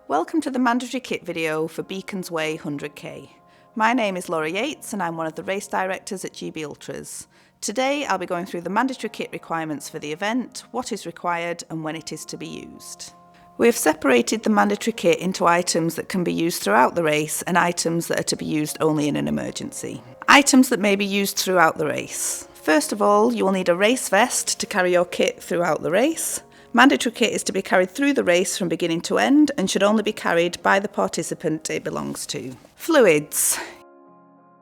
Welcome to the mandatory kit video for Beacons Way 100k. My name is Laura Yates and I'm one of the race directors at GB Ultras. Today I'll be going through the mandatory kit requirements for the event, what is required and when it is to be used. We have separated the mandatory kit into items that can be used throughout the race and items that are to be used only in an emergency. Items that may be used throughout the race. First of all, you will need a race vest to carry your kit throughout the race. Mandatory kit is to be carried through the race from beginning to end and should only be carried by the participant it belongs to. Fluids.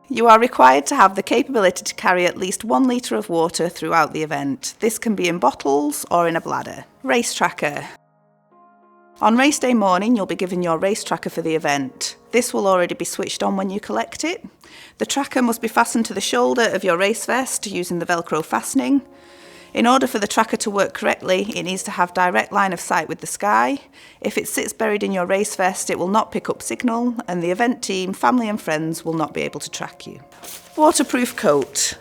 You are required to have the capability to carry at least 1 litre of water throughout the event. This can be in bottles or in a bladder. Race tracker. On race day morning, you'll be given your race tracker for the event. This will already be switched on when you collect it. The tracker must be fastened to the shoulder of your race vest using the Velcro fastening. In order for the tracker to work correctly, it needs to have direct line of sight with the sky. If it sits buried in your race vest, it will not pick up signal, and the event team, family and friends will not be able to track you. Waterproof coat.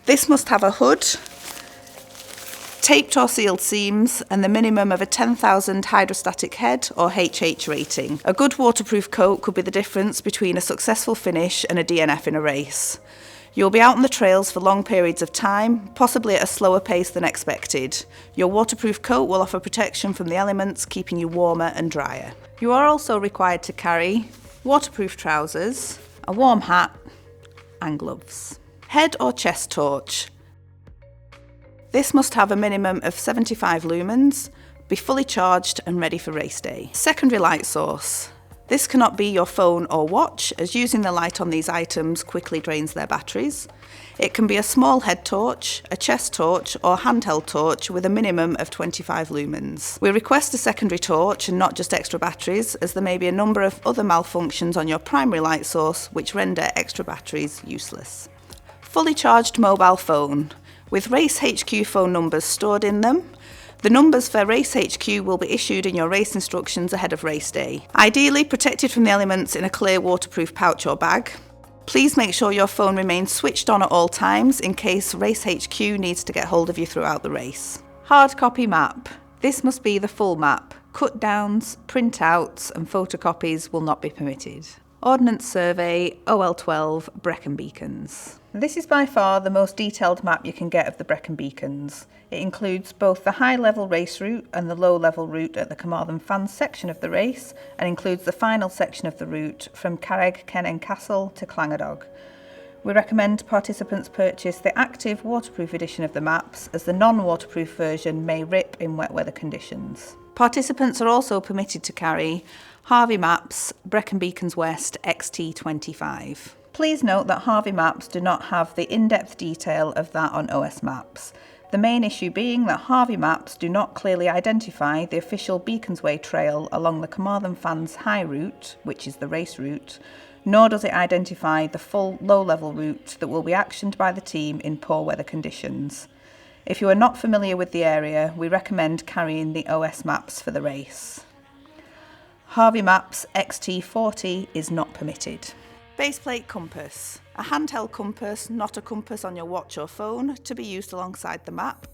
This must have a hood, taped or sealed seams, and the minimum of a 10,000 hydrostatic head or HH rating. A good waterproof coat could be the difference between a successful finish and a DNF in a race. You'll be out on the trails for long periods of time, possibly at a slower pace than expected. Your waterproof coat will offer protection from the elements, keeping you warmer and drier. You are also required to carry waterproof trousers, a warm hat and gloves. Head or chest torch. This must have a minimum of 75 lumens, be fully charged and ready for race day. Secondary light source. This cannot be your phone or watch, as using the light on these items quickly drains their batteries. It can be a small head torch, a chest torch or handheld torch with a minimum of 25 lumens. We request a secondary torch and not just extra batteries, as there may be a number of other malfunctions on your primary light source which render extra batteries useless. Fully charged mobile phone, with Race HQ phone numbers stored in them. The numbers for Race HQ will be issued in your race instructions ahead of race day. Ideally protected from the elements in a clear waterproof pouch or bag. Please make sure your phone remains switched on at all times in case Race HQ needs to get hold of you throughout the race. Hard copy map. This must be the full map. Cut downs, printouts and photocopies will not be permitted. Ordnance Survey OL12 Brecon Beacons. This is by far the most detailed map you can get of the Brecon Beacons. It includes both the high-level race route and the low-level route at the Carmarthen Fans section of the race, and includes the final section of the route from Carreg Cennen Castle to Llangadog. We recommend participants purchase the active waterproof edition of the maps, as the non-waterproof version may rip in wet weather conditions. Participants are also permitted to carry Harvey Maps Brecon Beacons West XT25. Please note that Harvey Maps do not have the in-depth detail of that on OS Maps. The main issue being that Harvey Maps do not clearly identify the official Beacons Way trail along the Carmarthen Fans High route, which is the race route, nor does it identify the full low-level route that will be actioned by the team in poor weather conditions. If you are not familiar with the area, we recommend carrying the OS Maps for the race. Harvey Maps XT40 is not permitted. Baseplate compass. A handheld compass, not a compass on your watch or phone, to be used alongside the map.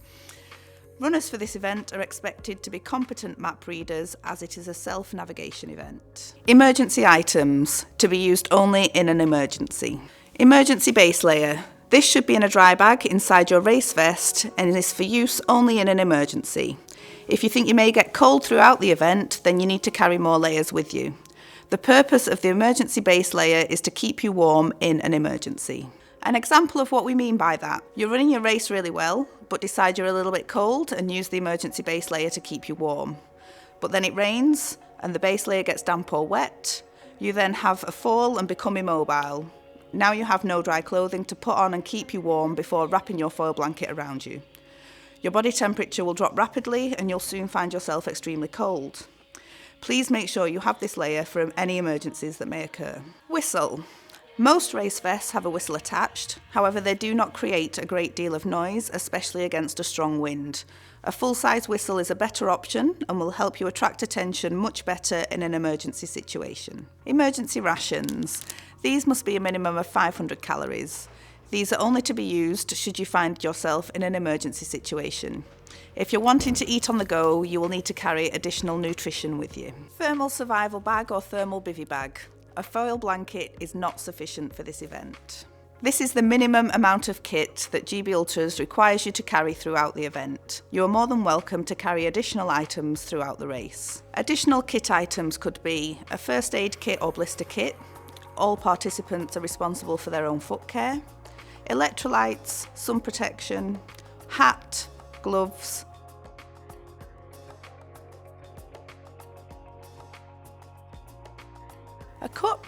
Runners for this event are expected to be competent map readers, as it is a self-navigation event. Emergency items, to be used only in an emergency. Emergency base layer. This should be in a dry bag inside your race vest and is for use only in an emergency. If you think you may get cold throughout the event, then you need to carry more layers with you. The purpose of the emergency base layer is to keep you warm in an emergency. An example of what we mean by that: you're running your race really well, but decide you're a little bit cold and use the emergency base layer to keep you warm. But then it rains and the base layer gets damp or wet. You then have a fall and become immobile. Now you have no dry clothing to put on and keep you warm before wrapping your foil blanket around you. Your body temperature will drop rapidly and you'll soon find yourself extremely cold. Please make sure you have this layer for any emergencies that may occur. Whistle. Most race vests have a whistle attached, however they do not create a great deal of noise, especially against a strong wind. A full-size whistle is a better option and will help you attract attention much better in an emergency situation. Emergency rations. These must be a minimum of 500 calories. These are only to be used should you find yourself in an emergency situation. If you're wanting to eat on the go, you will need to carry additional nutrition with you. Thermal survival bag or thermal bivy bag. A foil blanket is not sufficient for this event. This is the minimum amount of kit that GB Ultras requires you to carry throughout the event. You are more than welcome to carry additional items throughout the race. Additional kit items could be a first aid kit or blister kit. All participants are responsible for their own foot care. Electrolytes, sun protection, hat, gloves. A cup.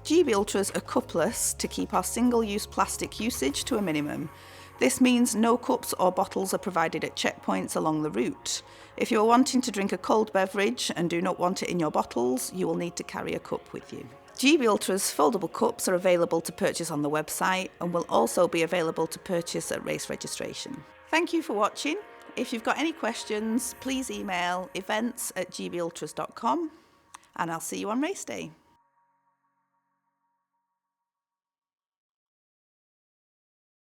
GB Ultras are cupless to keep our single-use plastic usage to a minimum. This means no cups or bottles are provided at checkpoints along the route. If you are wanting to drink a cold beverage and do not want it in your bottles, you will need to carry a cup with you. GB Ultras foldable cups are available to purchase on the website and will also be available to purchase at race registration. Thank you for watching. If you've got any questions, please email events@gbultras.com and I'll see you on race day.